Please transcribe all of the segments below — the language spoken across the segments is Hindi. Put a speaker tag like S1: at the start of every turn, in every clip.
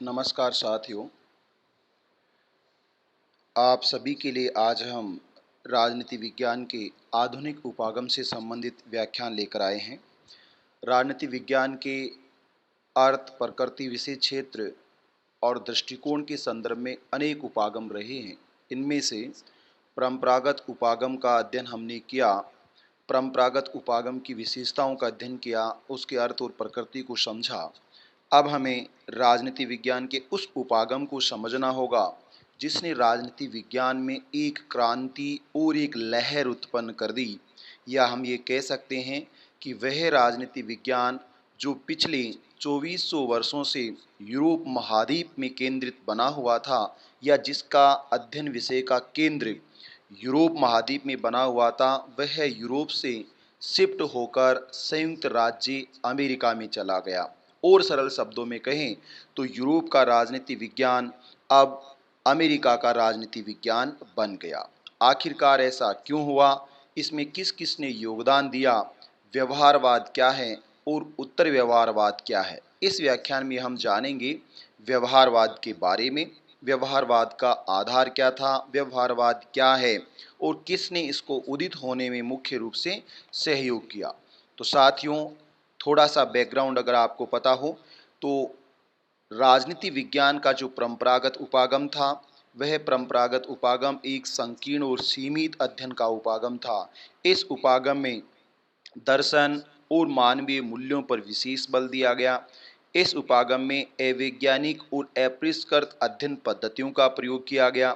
S1: नमस्कार साथियों, आप सभी के लिए आज हम राजनीति विज्ञान के आधुनिक उपागम से संबंधित व्याख्यान लेकर आए हैं। राजनीति विज्ञान के अर्थ, प्रकृति, विशेष क्षेत्र और दृष्टिकोण के संदर्भ में अनेक उपागम रहे हैं। इनमें से परंपरागत उपागम का अध्ययन हमने किया, परंपरागत उपागम की विशेषताओं का अध्ययन किया, उसके अर्थ और प्रकृति को समझा। अब हमें राजनीति विज्ञान के उस उपागम को समझना होगा जिसने राजनीति विज्ञान में एक क्रांति और एक लहर उत्पन्न कर दी, या हम ये कह सकते हैं कि वह राजनीति विज्ञान जो पिछले 2400 वर्षों से यूरोप महाद्वीप में केंद्रित बना हुआ था, या जिसका अध्ययन विषय का केंद्र यूरोप महाद्वीप में बना हुआ था, वह यूरोप से शिफ्ट होकर संयुक्त राज्य अमेरिका में चला गया। और सरल शब्दों में कहें तो यूरोप का राजनीति विज्ञान अब अमेरिका का राजनीति विज्ञान बन गया। आखिरकार ऐसा क्यों हुआ? इसमें किस किस ने योगदान दिया? व्यवहारवाद क्या है और उत्तर व्यवहारवाद क्या है? इस व्याख्यान में हम जानेंगे व्यवहारवाद के बारे में, व्यवहारवाद का आधार क्या था, व्यवहारवाद क्या है और किसने इसको उदित होने में मुख्य रूप से सहयोग किया। तो साथियों, थोड़ा सा बैकग्राउंड अगर आपको पता हो तो राजनीति विज्ञान का जो परंपरागत उपागम था, वह परंपरागत उपागम एक संकीर्ण और सीमित अध्ययन का उपागम था। इस उपागम में दर्शन और मानवीय मूल्यों पर विशेष बल दिया गया। इस उपागम में अवैज्ञानिक और अपरिष्कृत अध्ययन पद्धतियों का प्रयोग किया गया।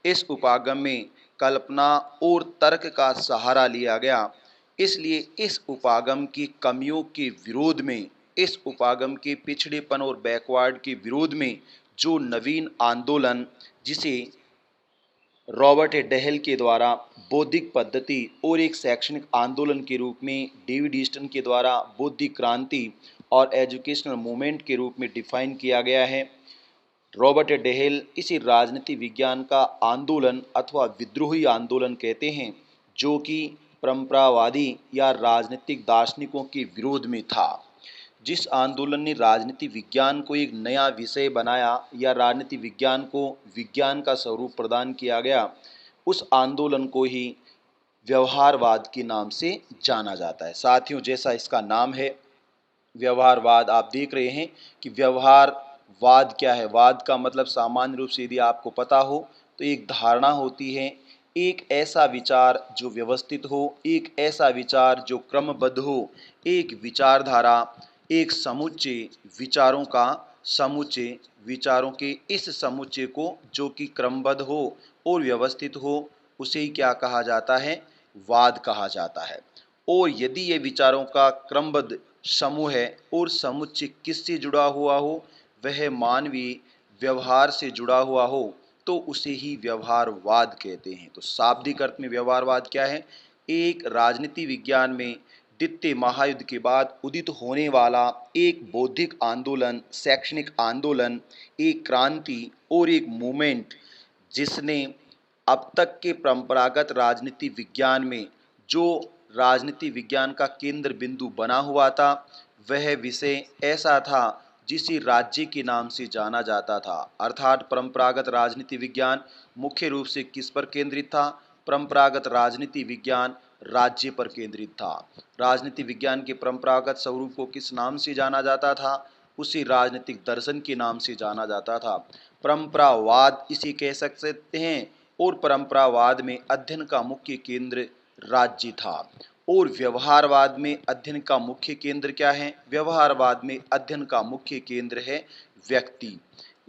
S1: इस उपागम में कल्पना और तर्क का सहारा लिया गया। इसलिए इस उपागम की कमियों के विरोध में, इस उपागम के पिछड़ेपन और बैकवर्ड के विरोध में जो नवीन आंदोलन, जिसे रॉबर्ट ए डहेल के द्वारा बौद्धिक पद्धति और एक शैक्षणिक आंदोलन के रूप में डेविड ईस्टन के द्वारा बौद्धिक क्रांति और एजुकेशनल मूवमेंट के रूप में डिफाइन किया गया है, रॉबर्ट ए डहेल इसी राजनीति विज्ञान का आंदोलन अथवा विद्रोही आंदोलन कहते हैं, जो कि परंपरावादी या राजनीतिक दार्शनिकों के विरोध में था। जिस आंदोलन ने राजनीति विज्ञान को एक नया विषय बनाया या राजनीति विज्ञान को विज्ञान का स्वरूप प्रदान किया गया, उस आंदोलन को ही व्यवहारवाद के नाम से जाना जाता है। साथियों, जैसा इसका नाम है व्यवहारवाद, आप देख रहे हैं कि व्यवहारवाद क्या है। वाद का मतलब सामान्य रूप से यदि आपको पता हो तो एक धारणा होती है, एक ऐसा विचार जो व्यवस्थित हो, एक ऐसा विचार जो क्रमबद्ध हो, एक विचारधारा, एक समुच्चय विचारों का समुच्चय, विचारों के इस समुच्चय को जो कि क्रमबद्ध हो और व्यवस्थित हो, उसे ही क्या कहा जाता है? वाद कहा जाता है। और यदि ये विचारों का क्रमबद्ध समूह है और समुच्चय किससे जुड़ा हुआ हो, वह मानवीय व्यवहार से जुड़ा हुआ हो, तो उसे ही व्यवहारवाद कहते हैं। तो शाब्दिक अर्थ में व्यवहारवाद क्या है? एक राजनीति विज्ञान में द्वितीय महायुद्ध के बाद उदित होने वाला एक बौद्धिक आंदोलन, शैक्षणिक आंदोलन, एक क्रांति और एक मूवमेंट, जिसने अब तक के परंपरागत राजनीति विज्ञान में जो राजनीति विज्ञान का केंद्र बिंदु बना हुआ था, वह विषय ऐसा था जिसे राज्य के नाम से जाना जाता था। अर्थात परंपरागत राजनीति विज्ञान मुख्य रूप से किस पर केंद्रित था? परंपरागत राजनीति विज्ञान राज्य पर केंद्रित था। राजनीति विज्ञान के परंपरागत स्वरूप को किस नाम से जाना जाता था? उसी राजनीतिक दर्शन के नाम से जाना जाता था। परंपरावाद इसे कह सकते हैं, और परंपरावाद में अध्ययन का मुख्य केंद्र राज्य था। और व्यवहारवाद में अध्ययन का मुख्य केंद्र क्या है? व्यवहारवाद में अध्ययन का मुख्य केंद्र है व्यक्ति।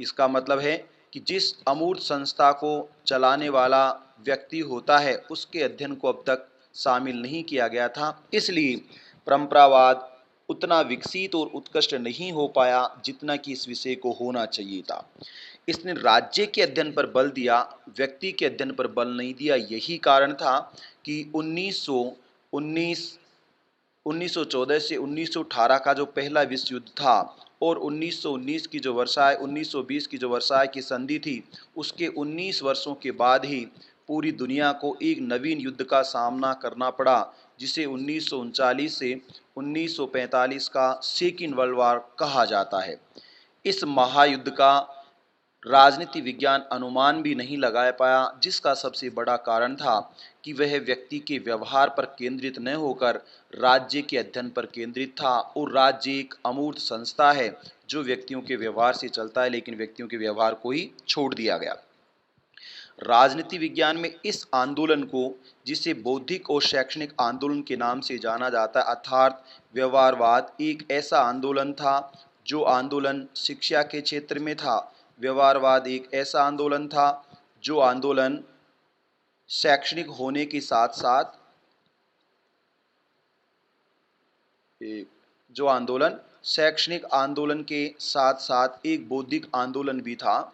S1: इसका मतलब है कि जिस अमूर्त संस्था को चलाने वाला व्यक्ति होता है, उसके अध्ययन को अब तक शामिल नहीं किया गया था। इसलिए परंपरावाद उतना विकसित और उत्कृष्ट नहीं हो पाया जितना कि इस विषय को होना चाहिए था। इसने राज्य के अध्ययन पर बल दिया, व्यक्ति के अध्ययन पर बल नहीं दिया। यही कारण था कि 1914 से 1918 का जो पहला विश्व युद्ध था और 1919 की जो वर्साय 1920 की जो वर्साय की संधि थी, उसके 19 वर्षों के बाद ही पूरी दुनिया को एक नवीन युद्ध का सामना करना पड़ा, जिसे 1939 से 1945 का सेकेंड वर्ल्ड वॉर कहा जाता है। इस महायुद्ध का राजनीति विज्ञान अनुमान भी नहीं लगा पाया, जिसका सबसे बड़ा कारण था कि वह व्यक्ति के व्यवहार पर केंद्रित न होकर राज्य के अध्ययन पर केंद्रित था। और राज्य एक अमूर्त संस्था है जो व्यक्तियों के व्यवहार से चलता है, लेकिन व्यक्तियों के व्यवहार को ही छोड़ दिया गया। राजनीति विज्ञान में इस आंदोलन को, जिसे बौद्धिक और शैक्षणिक आंदोलन के नाम से जाना जाता है, अर्थात व्यवहारवाद, एक ऐसा आंदोलन था जो आंदोलन शिक्षा के क्षेत्र में था। व्यवहारवाद एक ऐसा आंदोलन था जो आंदोलन शैक्षणिक होने के साथ साथ जो आंदोलन शैक्षणिक आंदोलन के साथ साथ एक बौद्धिक आंदोलन भी था।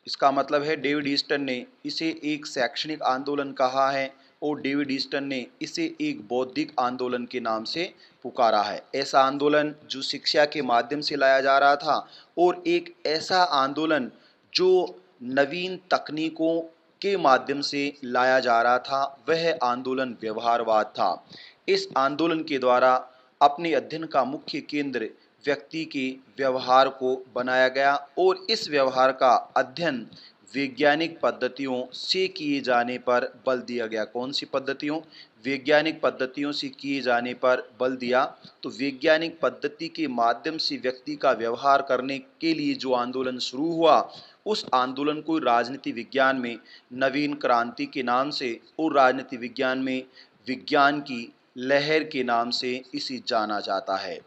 S1: इसका मतलब है डेविड ईस्टन ने इसे एक शैक्षणिक आंदोलन कहा है और डेविड ईस्टन ने इसे एक बौद्धिक आंदोलन के नाम से पुकारा है। ऐसा आंदोलन जो शिक्षा के माध्यम से लाया जा रहा था और एक ऐसा आंदोलन जो नवीन तकनीकों के माध्यम से लाया जा रहा था, वह आंदोलन व्यवहारवाद था। इस आंदोलन के द्वारा अपने अध्ययन का मुख्य केंद्र व्यक्ति के व्यवहार को बनाया गया और इस व्यवहार का अध्ययन वैज्ञानिक पद्धतियों से किए जाने पर बल दिया गया। कौन सी पद्धतियों? वैज्ञानिक पद्धतियों से किए जाने पर बल दिया। तो वैज्ञानिक पद्धति के माध्यम से व्यक्ति का व्यवहार करने के लिए जो आंदोलन शुरू हुआ, उस आंदोलन को राजनीति विज्ञान में नवीन क्रांति के नाम से और राजनीति विज्ञान में विज्ञान की लहर के नाम से इसे जाना जाता है।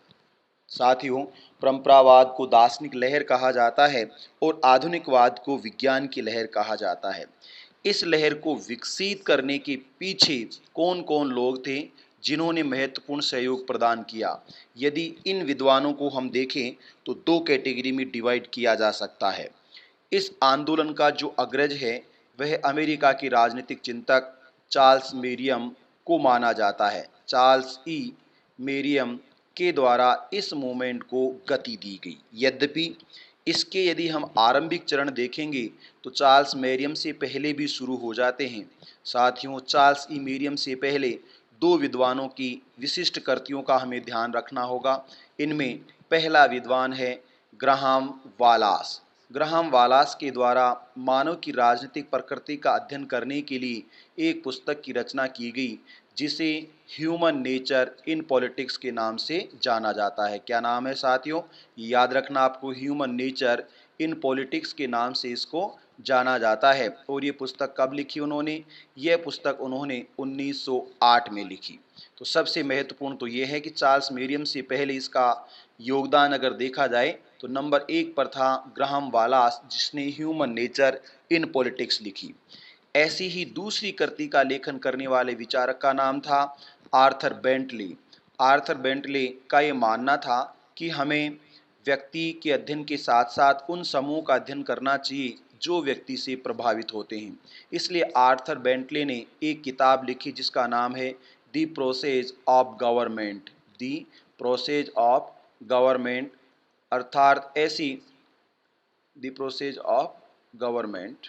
S1: साथियों, परंपरावाद को दार्शनिक लहर कहा जाता है और आधुनिकवाद को विज्ञान की लहर कहा जाता है। इस लहर को विकसित करने के पीछे कौन कौन लोग थे जिन्होंने महत्वपूर्ण सहयोग प्रदान किया? यदि इन विद्वानों को हम देखें तो दो कैटेगरी में डिवाइड किया जा सकता है। इस आंदोलन का जो अग्रज है वह अमेरिका के राजनीतिक चिंतक चार्ल्स मेरियम को माना जाता है। चार्ल्स ई मेरियम के द्वारा इस मूवमेंट को गति दी गई। यद्यपि इसके यदि हम आरंभिक चरण देखेंगे तो चार्ल्स मेरियम से पहले भी शुरू हो जाते हैं। साथियों, चार्ल्स ई मेरियम से पहले दो विद्वानों की विशिष्ट कृतियों का हमें ध्यान रखना होगा। इनमें पहला विद्वान है ग्राहम वालास। ग्राहम वालास के द्वारा मानव की राजनीतिक प्रकृति का अध्ययन करने के लिए एक पुस्तक की रचना की गई जिसे ह्यूमन नेचर इन पॉलिटिक्स के नाम से जाना जाता है। क्या नाम है साथियों? याद रखना आपको, ह्यूमन नेचर इन पॉलिटिक्स के नाम से इसको जाना जाता है। और ये पुस्तक कब लिखी उन्होंने? यह पुस्तक उन्होंने 1908 में लिखी। तो सबसे महत्वपूर्ण तो ये है कि चार्ल्स मेरियम से पहले इसका योगदान अगर देखा जाए तो नंबर 1 पर था ग्राहम वालास, जिसने ह्यूमन नेचर इन पॉलिटिक्स लिखी। ऐसी ही दूसरी कृति का लेखन करने वाले विचारक का नाम था आर्थर बेंटले। आर्थर बेंटले का ये मानना था कि हमें व्यक्ति के अध्ययन के साथ साथ उन समूह का अध्ययन करना चाहिए जो व्यक्ति से प्रभावित होते हैं। इसलिए आर्थर बेंटले ने एक किताब लिखी जिसका नाम है the process of government. The process of government, अर्थात ऐसी द प्रोसेस ऑफ गवर्नमेंट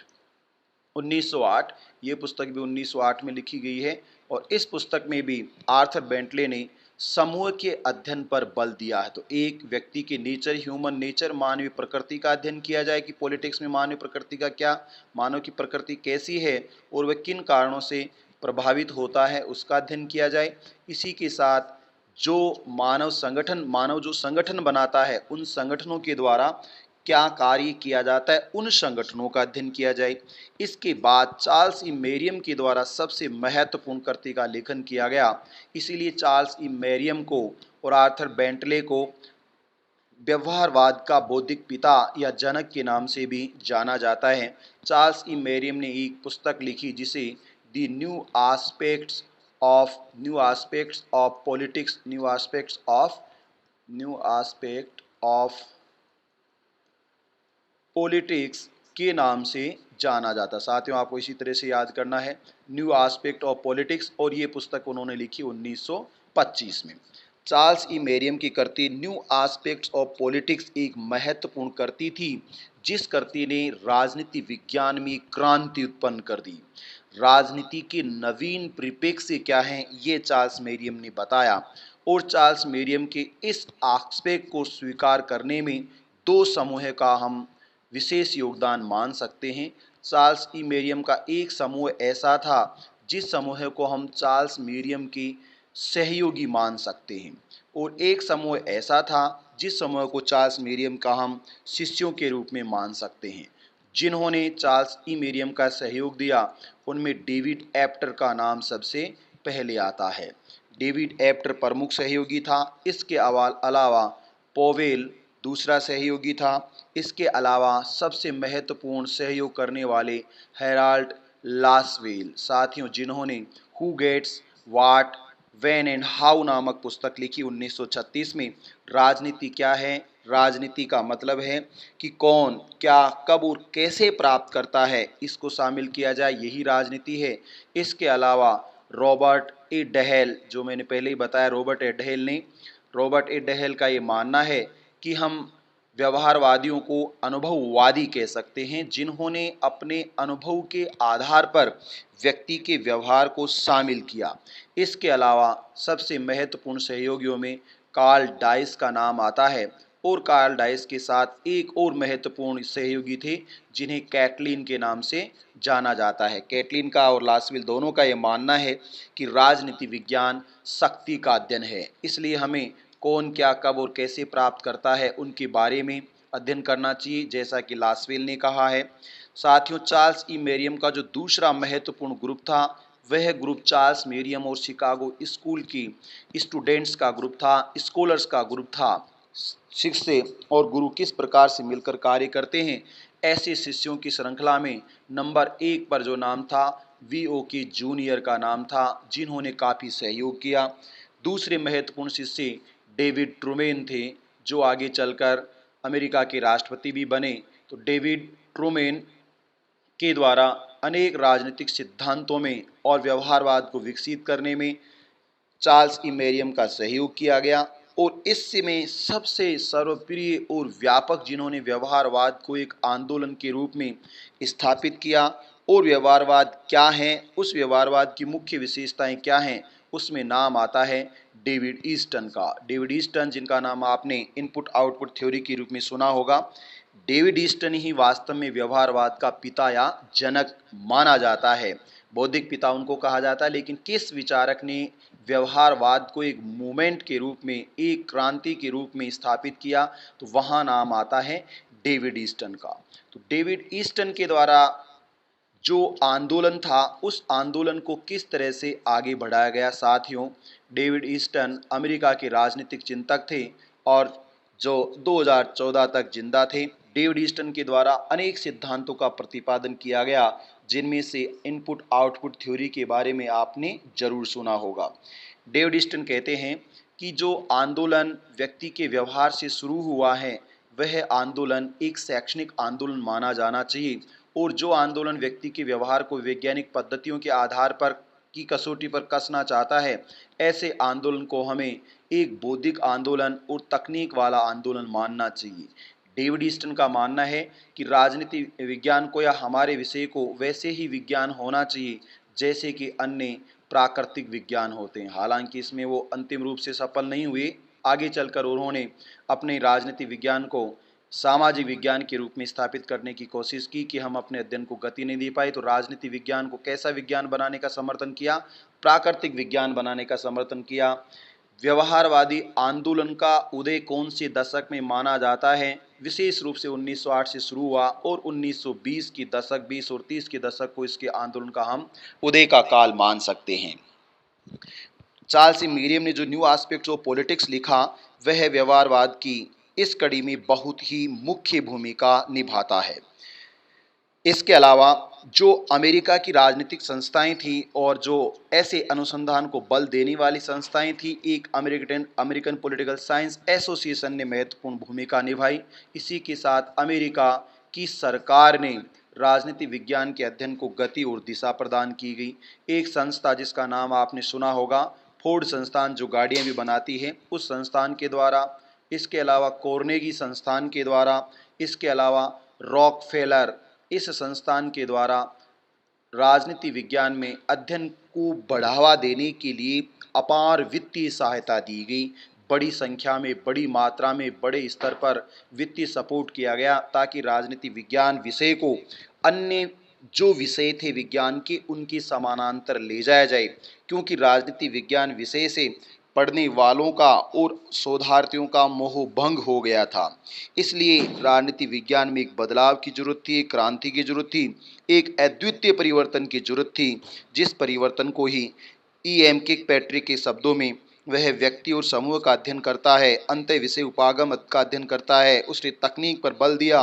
S1: 1908। ये पुस्तक भी 1908 में लिखी गई है और इस पुस्तक में भी आर्थर बेंटले ने समूह के अध्ययन पर बल दिया है। तो एक व्यक्ति के नेचर, ह्यूमन नेचर, मानवीय प्रकृति का अध्ययन किया जाए कि पॉलिटिक्स में मानवीय प्रकृति का क्या, मानव की प्रकृति कैसी है और वह किन कारणों से प्रभावित होता है, उसका अध्ययन किया जाए। इसी के साथ जो मानव जो संगठन बनाता है, उन संगठनों के द्वारा क्या कार्य किया जाता है, उन संगठनों का अध्ययन किया जाए। इसके बाद चार्ल्स ई मेरियम के द्वारा सबसे महत्वपूर्ण कृति का लेखन किया गया। इसीलिए चार्ल्स ई मेरियम को और आर्थर बेंटले को व्यवहारवाद का बौद्धिक पिता या जनक के नाम से भी जाना जाता है। चार्ल्स ई मेरियम ने एक पुस्तक लिखी जिसे the new aspects of politics, new aspect of politics के नाम से जाना जाता। साथियों, आपको इसी तरह से याद करना है, न्यू एस्पेक्ट ऑफ पॉलिटिक्स, और ये पुस्तक उन्होंने लिखी 1925 में। चार्ल्स ई मेरियम की कृति न्यू एस्पेक्ट्स ऑफ पॉलिटिक्स एक महत्वपूर्ण कृति थी जिस कृति ने राजनीति विज्ञान में क्रांति उत्पन्न कर दी। राजनीति के नवीन परिप्रेक्ष्य क्या हैं, ये चार्ल्स मेरियम ने बताया और चार्ल्स मेरियम के इस आस्पेक्ट को स्वीकार करने में दो समूह का हम विशेष योगदान मान सकते हैं। चार्ल्स ई मेरियम का एक समूह ऐसा था जिस समूह को हम चार्ल्स मेरियम की सहयोगी मान सकते हैं, और एक समूह ऐसा था जिस समूह को चार्ल्स मेरियम का हम शिष्यों के रूप में मान सकते हैं। जिन्होंने चार्ल्स ई मेरियम का सहयोग दिया उनमें डेविड एप्टर का नाम सबसे पहले आता है। डेविड एप्टर प्रमुख सहयोगी था। इसके अलावा पोवेल दूसरा सहयोगी था। इसके अलावा सबसे महत्वपूर्ण सहयोग करने वाले हेराल्ड लासवेल, साथियों, जिन्होंने who gets what when and how नामक पुस्तक लिखी 1936 में। राजनीति क्या है? राजनीति का मतलब है कि कौन, क्या, कब और कैसे प्राप्त करता है, इसको शामिल किया जाए, यही राजनीति है। इसके अलावा रॉबर्ट ए डहेल, जो मैंने पहले ही बताया, रॉबर्ट ए डहेल का ये मानना है कि हम व्यवहारवादियों को अनुभववादी कह सकते हैं, जिन्होंने अपने अनुभव के आधार पर व्यक्ति के व्यवहार को शामिल किया। इसके अलावा सबसे महत्वपूर्ण सहयोगियों में कार्ल डाइस का नाम आता है, और कार्ल डाइस के साथ एक और महत्वपूर्ण सहयोगी थे जिन्हें कैटलिन के नाम से जाना जाता है। कैटलिन का और लासविल दोनों का यह मानना है कि राजनीति विज्ञान शक्ति का अध्ययन है, इसलिए हमें कौन, क्या, कब और कैसे प्राप्त करता है उनके बारे में अध्ययन करना चाहिए, जैसा कि लासवेल ने कहा है। साथियों, चार्ल्स ई मेरियम का जो दूसरा महत्वपूर्ण ग्रुप था वह ग्रुप चार्ल्स मेरियम और शिकागो स्कूल की स्टूडेंट्स का ग्रुप था, स्कॉलर्स का ग्रुप था। शिष्य और गुरु किस प्रकार से मिलकर कार्य करते हैं, ऐसे शिष्यों की श्रृंखला में नंबर 1 पर जो नाम था वीओके जूनियर का नाम था, जिन्होंने काफ़ी सहयोग किया। दूसरे महत्वपूर्ण शिष्य डेविड ट्रूमैन थे, जो आगे चलकर अमेरिका के राष्ट्रपति भी बने। तो डेविड ट्रूमैन के द्वारा अनेक राजनीतिक सिद्धांतों में और व्यवहारवाद को विकसित करने में चार्ल्स ई मेरियम का सहयोग किया गया, और इसमें सबसे सर्वप्रिय और व्यापक जिन्होंने व्यवहारवाद को एक आंदोलन के रूप में स्थापित किया, और व्यवहारवाद क्या है, उस व्यवहारवाद की मुख्य विशेषताएं क्या हैं, उसमें नाम आता है डेविड ईस्टन का। डेविड ईस्टन, जिनका नाम आपने इनपुट आउटपुट थ्योरी के रूप में सुना होगा, डेविड ईस्टन ही वास्तव में व्यवहारवाद का पिता या जनक माना जाता है। बौद्धिक पिता उनको कहा जाता है, लेकिन किस विचारक ने व्यवहारवाद को एक मूवमेंट के रूप में, एक क्रांति के रूप में स्थापित किया, तो वहाँ नाम आता है डेविड ईस्टन का। तो डेविड ईस्टन के द्वारा जो आंदोलन था, उस आंदोलन को किस तरह से आगे बढ़ाया गया। साथियों, डेविड ईस्टन अमेरिका के राजनीतिक चिंतक थे और जो 2014 तक जिंदा थे। डेविड ईस्टन के द्वारा अनेक सिद्धांतों का प्रतिपादन किया गया, जिनमें से इनपुट आउटपुट थ्योरी के बारे में आपने जरूर सुना होगा। डेविड ईस्टन कहते हैं कि जो आंदोलन व्यक्ति के व्यवहार से शुरू हुआ है, वह आंदोलन एक शैक्षणिक आंदोलन माना जाना चाहिए, और जो आंदोलन व्यक्ति के व्यवहार को वैज्ञानिक पद्धतियों के आधार पर की कसौटी पर कसना चाहता है, ऐसे आंदोलन को हमें एक बौद्धिक आंदोलन और तकनीक वाला आंदोलन मानना चाहिए। डेविड ईस्टन का मानना है कि राजनीति विज्ञान को या हमारे विषय को वैसे ही विज्ञान होना चाहिए जैसे कि अन्य प्राकृतिक विज्ञान होते हैं। हालांकि इसमें वो अंतिम रूप से सफल नहीं हुए। आगे चलकर उन्होंने अपने राजनीति विज्ञान को सामाजिक विज्ञान के रूप में स्थापित करने की कोशिश की कि हम अपने अध्ययन को गति नहीं दे पाए, तो राजनीति विज्ञान को कैसा विज्ञान बनाने का समर्थन किया? प्राकृतिक विज्ञान बनाने का समर्थन किया। व्यवहारवादी आंदोलन का उदय कौन से दशक में माना जाता है? विशेष रूप से 1908 से शुरू हुआ, और 1920 की दशक, 20 और 30 के दशक को इसके आंदोलन का हम उदय का काल मान सकते हैं। चार्ल्स मेरियम ने जो न्यू एस्पेक्ट्स ऑफ पॉलिटिक्स लिखा, वह व्यवहारवाद की इस कड़ी में बहुत ही मुख्य भूमिका निभाता है। इसके अलावा जो अमेरिका की राजनीतिक संस्थाएं थी और जो ऐसे अनुसंधान को बल देने वाली संस्थाएं थी, एक अमेरिकन पॉलिटिकल साइंस एसोसिएशन ने महत्वपूर्ण भूमिका निभाई। इसी के साथ अमेरिका की सरकार ने राजनीति विज्ञान के अध्ययन को गति और दिशा प्रदान की गई। एक संस्था जिसका नाम आपने सुना होगा, फोर्ड संस्थान, जो गाड़ियां भी बनाती है, उस संस्थान के द्वारा, इसके अलावा कार्नेगी संस्थान के द्वारा, इसके अलावा रॉकफेलर, इस संस्थान के द्वारा राजनीति विज्ञान में अध्ययन को बढ़ावा देने के लिए अपार वित्तीय सहायता दी गई। बड़ी संख्या में, बड़ी मात्रा में, बड़े स्तर पर वित्तीय सपोर्ट किया गया ताकि राजनीति विज्ञान विषय को अन्य जो विषय थे विज्ञान के उनके समानांतर ले जाया जाए, क्योंकि राजनीति विज्ञान विषय से पढ़ने वालों का और शोधार्थियों का मोह भंग हो गया था। इसलिए राजनीति विज्ञान में एक बदलाव की जरूरत थी, एक क्रांति की जरूरत थी, एक अद्वितीय परिवर्तन की जरूरत थी, जिस परिवर्तन को ही E.M. किर्कपैट्रिक के शब्दों में वह व्यक्ति और समूह का अध्ययन करता है, अंत विषय उपागम का अध्ययन करता है। उसने तकनीक पर बल दिया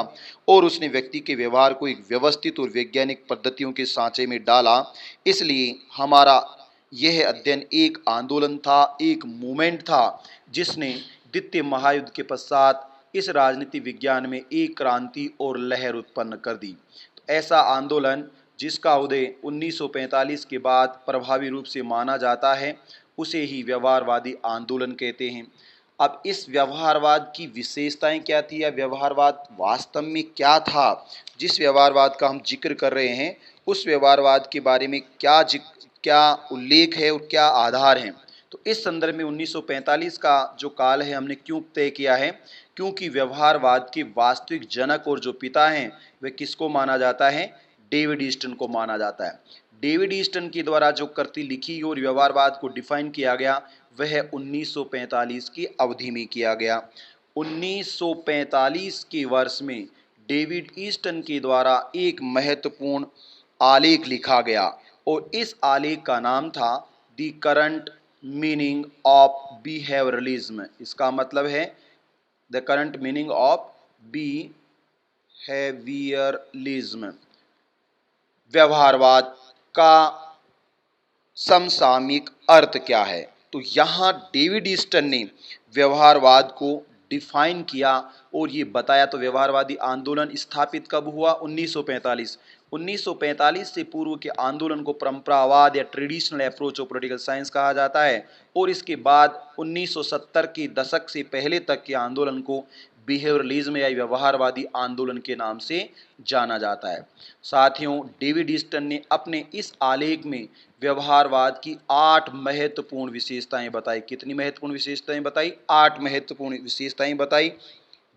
S1: और उसने व्यक्ति के व्यवहार को एक व्यवस्थित और वैज्ञानिक पद्धतियों के सांचे में डाला। इसलिए हमारा यह अध्ययन एक आंदोलन था, एक मूवमेंट था, जिसने द्वितीय महायुद्ध के पश्चात इस राजनीति विज्ञान में एक क्रांति और लहर उत्पन्न कर दी। तो ऐसा आंदोलन जिसका उदय 1945 के बाद प्रभावी रूप से माना जाता है, उसे ही व्यवहारवादी आंदोलन कहते हैं। अब इस व्यवहारवाद की विशेषताएं क्या थी, या व्यवहारवाद वास्तव में क्या था, जिस व्यवहारवाद का हम जिक्र कर रहे हैं, उस व्यवहारवाद के बारे में क्या उल्लेख है और क्या आधार हैं। तो इस संदर्भ में 1945 का जो काल है हमने क्यों तय किया है, क्योंकि व्यवहारवाद के वास्तविक जनक और जो पिता हैं वे किसको माना जाता है, डेविड ईस्टन को माना जाता है। डेविड ईस्टन के द्वारा जो कृति लिखी और व्यवहारवाद को डिफाइन किया गया वह 1945 की अवधि में किया गया। 1945 के वर्ष में डेविड ईस्टन के द्वारा एक महत्वपूर्ण आलेख लिखा गया और इस आलेख का नाम था the current meaning of behaviouralism. इसका मतलब है the current meaning of behaviouralism, व्यवहारवाद का समसामयिक अर्थ क्या है। तो यहाँ डेविड ईस्टन ने व्यवहारवाद को डिफाइन किया और ये बताया। तो व्यवहारवादी आंदोलन स्थापित कब हुआ, 1945। 1945 से पूर्व के आंदोलन को परंपरावाद या traditional approach of political science कहा जाता है और इसके बाद 1970 के दशक से पहले तक के आंदोलन को बिहेवियरलिज्म या व्यवहारवादी आंदोलन के नाम से जाना जाता है। साथियों, डेविड ईस्टन ने अपने इस आलेख में व्यवहारवाद की 8 महत्वपूर्ण विशेषताएं बताई। कितनी महत्वपूर्ण विशेषताएं बताई, 8 महत्वपूर्ण विशेषताएं बताई,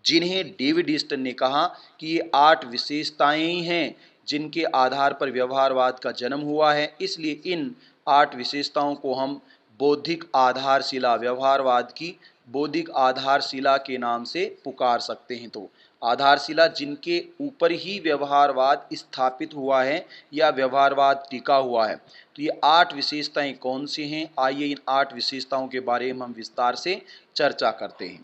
S1: जिन्हें डेविड ईस्टन ने कहा कि ये 8 विशेषताएं ही हैं जिनके आधार पर व्यवहारवाद का जन्म हुआ है। इसलिए इन 8 विशेषताओं को हम बौद्धिक आधारशिला, व्यवहारवाद की बौद्धिक आधारशिला के नाम से पुकार सकते हैं। तो आधारशिला जिनके ऊपर ही व्यवहारवाद स्थापित हुआ है या व्यवहारवाद टिका हुआ है। तो ये 8 विशेषताएं कौन सी हैं, आइए इन 8 विशेषताओं के बारे में हम विस्तार से चर्चा करते हैं।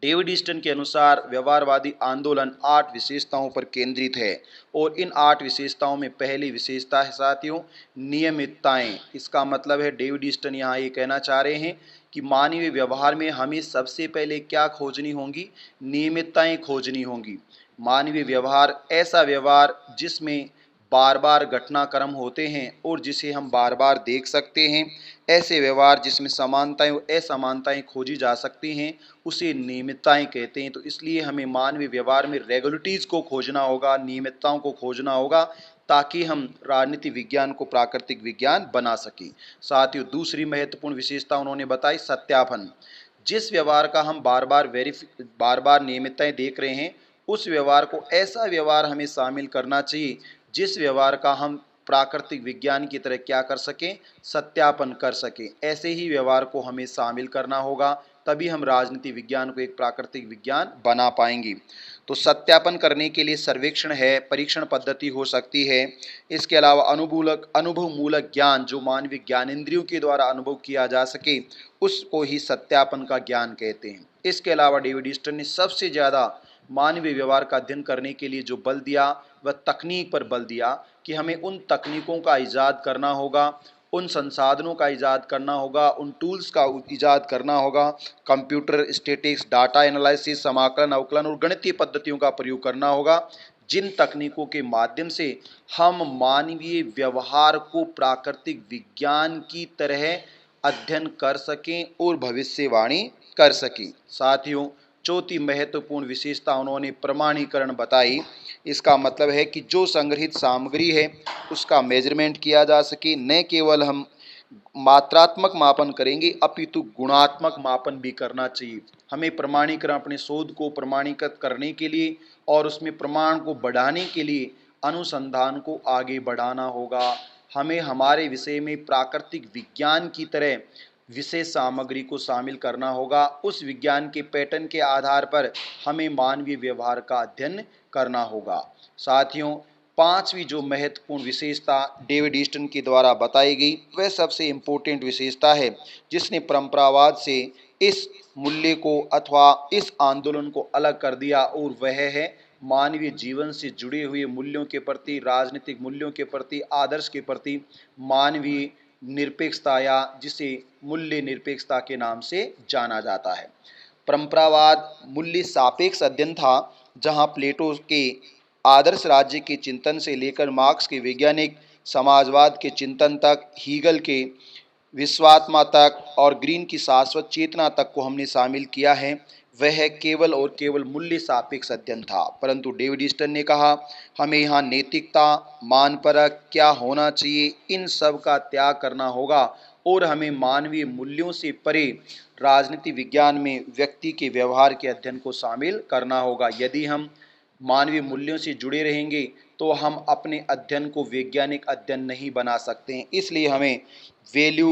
S1: डेविड ईस्टन के अनुसार व्यवहारवादी आंदोलन 8 विशेषताओं पर केंद्रित है और इन 8 विशेषताओं में पहली विशेषता है साथियों नियमितताएं। इसका मतलब है डेविड ईस्टन यहाँ ये कहना चाह रहे हैं कि मानवीय व्यवहार में हमें सबसे पहले क्या खोजनी होंगी, नियमितताएं खोजनी होंगी। मानवीय व्यवहार ऐसा व्यवहार जिसमें बार बार घटनाक्रम होते हैं और जिसे हम बार बार देख सकते हैं, ऐसे व्यवहार जिसमें समानताएं और असमानताएं खोजी जा सकती हैं, उसे नियमितताएं कहते हैं। तो इसलिए हमें मानवीय व्यवहार में रेगुलरिटीज़ को खोजना होगा, नियमितताओं को खोजना होगा, ताकि हम राजनीति विज्ञान को प्राकृतिक विज्ञान बना सकें। साथियों, दूसरी महत्वपूर्ण विशेषता उन्होंने बताई सत्यापन। जिस व्यवहार का हम बार बार नियमितताएं देख रहे हैं, उस व्यवहार को ऐसा व्यवहार हमें शामिल करना चाहिए जिस व्यवहार का हम प्राकृतिक विज्ञान की तरह क्या कर सकें, सत्यापन कर सकें। ऐसे ही व्यवहार को हमें शामिल करना होगा, तभी हम राजनीति विज्ञान को एक प्राकृतिक विज्ञान बना पाएंगे। तो सत्यापन करने के लिए सर्वेक्षण है, परीक्षण पद्धति हो सकती है। इसके अलावा अनुभवमूलक ज्ञान जो मानवीय ज्ञानेंद्रियों के द्वारा अनुभव किया जा सके, उसको ही सत्यापन का ज्ञान कहते हैं। इसके अलावा डेविड ईस्टन ने सबसे ज़्यादा मानवीय व्यवहार का अध्ययन करने के लिए जो बल दिया वह तकनीक पर बल दिया कि हमें उन तकनीकों का इजाद करना होगा, उन संसाधनों का इजाद करना होगा, उन टूल्स का इजाद करना होगा। कंप्यूटर, स्टैटिक्स, डाटा एनालिसिस, समाकलन, अवकलन और गणितीय पद्धतियों का प्रयोग करना होगा, जिन तकनीकों के माध्यम से हम मानवीय व्यवहार को प्राकृतिक विज्ञान की तरह अध्ययन कर सकें और भविष्यवाणी कर सकें। साथियों, चौथी महत्वपूर्ण विशेषता उन्होंने प्रमाणीकरण बताई। इसका मतलब है कि जो संग्रहित सामग्री है उसका मेजरमेंट किया जा सके, न केवल हम मात्रात्मक मापन करेंगे अपितु गुणात्मक मापन भी करना चाहिए। हमें प्रमाणीकरण, अपने शोध को प्रमाणीकृत करने के लिए और उसमें प्रमाण को बढ़ाने के लिए अनुसंधान को आगे बढ़ाना होगा। हमें हमारे विषय में प्राकृतिक विज्ञान की तरह विशेष सामग्री को शामिल करना होगा। उस विज्ञान के पैटर्न के आधार पर हमें मानवीय व्यवहार का अध्ययन करना होगा। साथियों, पांचवी जो महत्वपूर्ण विशेषता डेविड ईस्टन के द्वारा बताई गई वह सबसे इम्पोर्टेंट विशेषता है, जिसने परंपरावाद से इस मूल्य को अथवा इस आंदोलन को अलग कर दिया, और वह है मानवीय जीवन से जुड़े हुए मूल्यों के प्रति, राजनीतिक मूल्यों के प्रति, आदर्श के प्रति मानवीय निरपेक्षता, या जिसे मूल्य निरपेक्षता के नाम से जाना जाता है। परंपरावाद मूल्य सापेक्ष अध्ययन था, जहां प्लेटो के आदर्श राज्य के चिंतन से लेकर मार्क्स के वैज्ञानिक समाजवाद के चिंतन तक, हीगल के विश्वात्मा तक और ग्रीन की शाश्वत चेतना तक को हमने शामिल किया है। वह केवल और केवल मूल्य सापेक्ष अध्ययन था। परंतु डेविड ईस्टन ने कहा, हमें यहाँ नैतिकता, मानपरक, क्या होना चाहिए, इन सब का त्याग करना होगा और हमें मानवीय मूल्यों से परे राजनीति विज्ञान में व्यक्ति के व्यवहार के अध्ययन को शामिल करना होगा। यदि हम मानवीय मूल्यों से जुड़े रहेंगे तो हम अपने अध्ययन को वैज्ञानिक अध्ययन नहीं बना सकते हैं। इसलिए हमें वैल्यू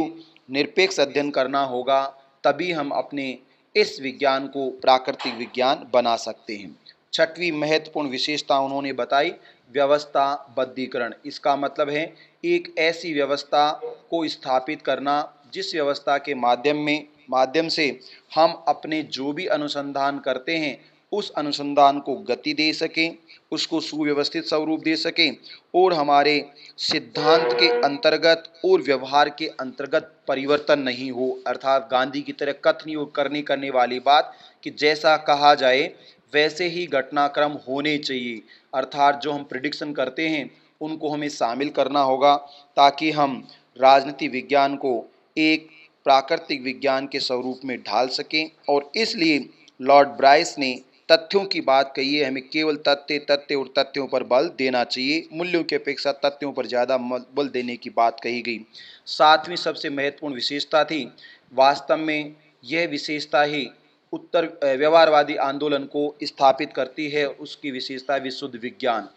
S1: निरपेक्ष अध्ययन करना होगा, तभी हम अपने इस विज्ञान को प्राकृतिक विज्ञान बना सकते हैं। छठवीं महत्वपूर्ण विशेषता उन्होंने बताई व्यवस्थाबद्धीकरण। इसका मतलब है एक ऐसी व्यवस्था को स्थापित करना जिस व्यवस्था के माध्यम से हम अपने जो भी अनुसंधान करते हैं उस अनुसंधान को गति दे सकें, उसको सुव्यवस्थित स्वरूप दे सकें और हमारे सिद्धांत के अंतर्गत और व्यवहार के अंतर्गत परिवर्तन नहीं हो। अर्थात गांधी की तरह कथनी और करने वाली बात कि जैसा कहा जाए वैसे ही घटनाक्रम होने चाहिए। अर्थात जो हम प्रिडिक्शन करते हैं उनको हमें शामिल करना होगा, ताकि हम राजनीति विज्ञान को एक प्राकृतिक विज्ञान के स्वरूप में ढाल सकें। और इसलिए लॉर्ड ब्राइस ने तथ्यों की बात कही है, हमें केवल तथ्य और तथ्यों पर बल देना चाहिए, मूल्यों की अपेक्षा तथ्यों पर ज़्यादा बल देने की बात कही गई। सातवीं सबसे महत्वपूर्ण विशेषता थी, वास्तव में यह विशेषता ही उत्तर व्यवहारवादी आंदोलन को स्थापित करती है। उसकी विशेषता विशुद्ध विज्ञान,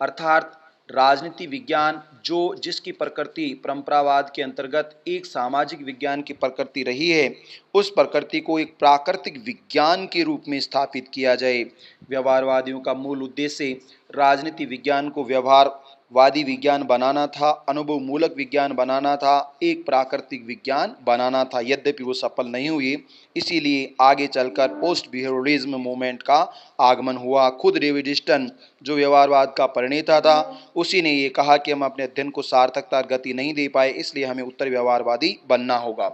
S1: अर्थात राजनीति विज्ञान जो जिसकी प्रकृति परंपरावाद के अंतर्गत एक सामाजिक विज्ञान की प्रकृति रही है, उस प्रकृति को एक प्राकृतिक विज्ञान के रूप में स्थापित किया जाए। व्यवहारवादियों का मूल उद्देश्य राजनीति विज्ञान को व्यवहारवादी विज्ञान बनाना था, अनुभव मूलक विज्ञान बनाना था, एक प्राकृतिक विज्ञान बनाना था। यद्यपि वो सफल नहीं हुई, इसीलिए आगे चलकर पोस्ट बिहेवियरिज्म मूवमेंट का आगमन हुआ। खुद डेविड ईस्टन जो व्यवहारवाद का प्रणेता था, उसी ने ये कहा कि हम अपने अध्ययन को सार्थकता गति नहीं दे पाए, इसलिए हमें उत्तर व्यवहारवादी बनना होगा।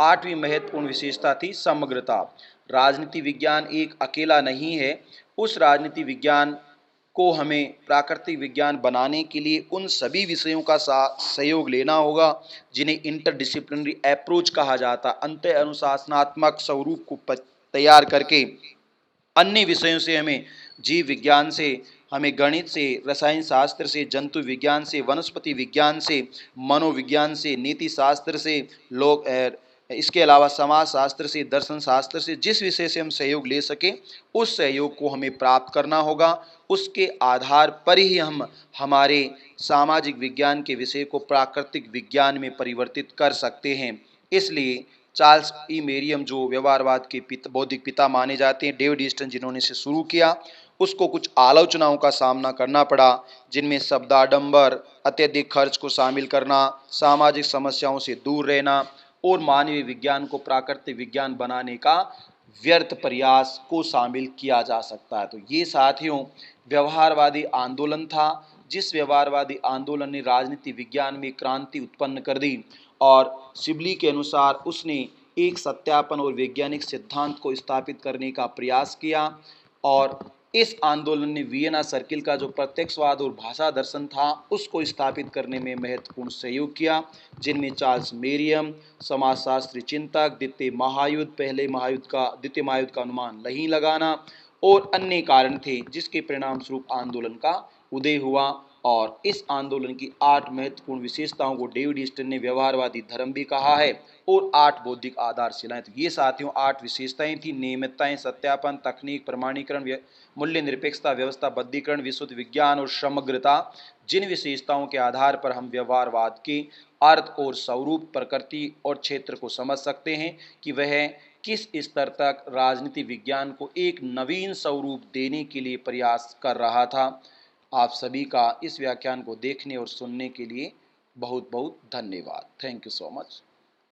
S1: आठवीं महत्वपूर्ण विशेषता थी समग्रता। राजनीति विज्ञान एक अकेला नहीं है, उस राजनीति विज्ञान को हमें प्राकृतिक विज्ञान बनाने के लिए उन सभी विषयों का सहयोग लेना होगा जिन्हें इंटरडिसिप्लिनरी अप्रोच कहा जाता। अंत अनुशासनात्मक स्वरूप को तैयार करके अन्य विषयों से, हमें जीव विज्ञान से, हमें गणित से, रसायन शास्त्र से, जंतु विज्ञान से, वनस्पति विज्ञान से, मनोविज्ञान से, नीति शास्त्र से, लोग इसके अलावा समाज शास्त्र से, दर्शन शास्त्र से, जिस विषय से हम सहयोग ले सकें उस सहयोग को हमें प्राप्त करना होगा। उसके आधार पर ही हम हमारे सामाजिक विज्ञान के विषय को प्राकृतिक विज्ञान में परिवर्तित कर सकते हैं। इसलिए चार्ल्स ई मेरियम जो व्यवहारवाद के बौद्धिक पिता माने जाते हैं, डेविड ईस्टन जिन्होंने इसे शुरू किया, उसको कुछ आलोचनाओं का सामना करना पड़ा, जिनमें शब्दाडंबर, अत्यधिक खर्च को शामिल करना, सामाजिक समस्याओं से दूर रहना और मानवीय विज्ञान को प्राकृतिक विज्ञान बनाने का व्यर्थ प्रयास को शामिल किया जा सकता है। तो ये साथियों व्यवहारवादी आंदोलन था, जिस व्यवहारवादी आंदोलन ने राजनीति विज्ञान में क्रांति उत्पन्न कर दी और सिबली के अनुसार उसने एक सत्यापन और वैज्ञानिक सिद्धांत को स्थापित करने का प्रयास किया। और इस आंदोलन ने वियना सर्किल का जो प्रत्यक्षवाद और भाषा दर्शन था उसको स्थापित करने में महत्वपूर्ण सहयोग किया, जिनमें चार्ल्स मेरियम, समाजशास्त्री चिंतक, द्वितीय महायुद्ध का अनुमान नहीं लगाना और अन्य कारण थे, जिसके परिणाम स्वरूप आंदोलन का उदय हुआ। और इस आंदोलन की 8 महत्वपूर्ण विशेषताओं को डेविड ईस्टन ने व्यवहारवादी धर्म भी कहा है और 8 बौद्धिक आधारशिलाएं। तो ये साथियों 8 विशेषताएं थी: नियमितताएं, सत्यापन, तकनीक, प्रमाणीकरण, मूल्य निरपेक्षता, व्यवस्थाबद्धीकरण, विशुद्ध विज्ञान और समग्रता। जिन विशेषताओं के आधार पर हम व्यवहारवाद के अर्थ और स्वरूप, प्रकृति और क्षेत्र को समझ सकते हैं कि वह किस स्तर तक राजनीति विज्ञान को एक नवीन स्वरूप देने के लिए प्रयास कर रहा था। आप सभी का इस व्याख्यान को देखने और सुनने के लिए बहुत बहुत धन्यवाद। Thank you so much.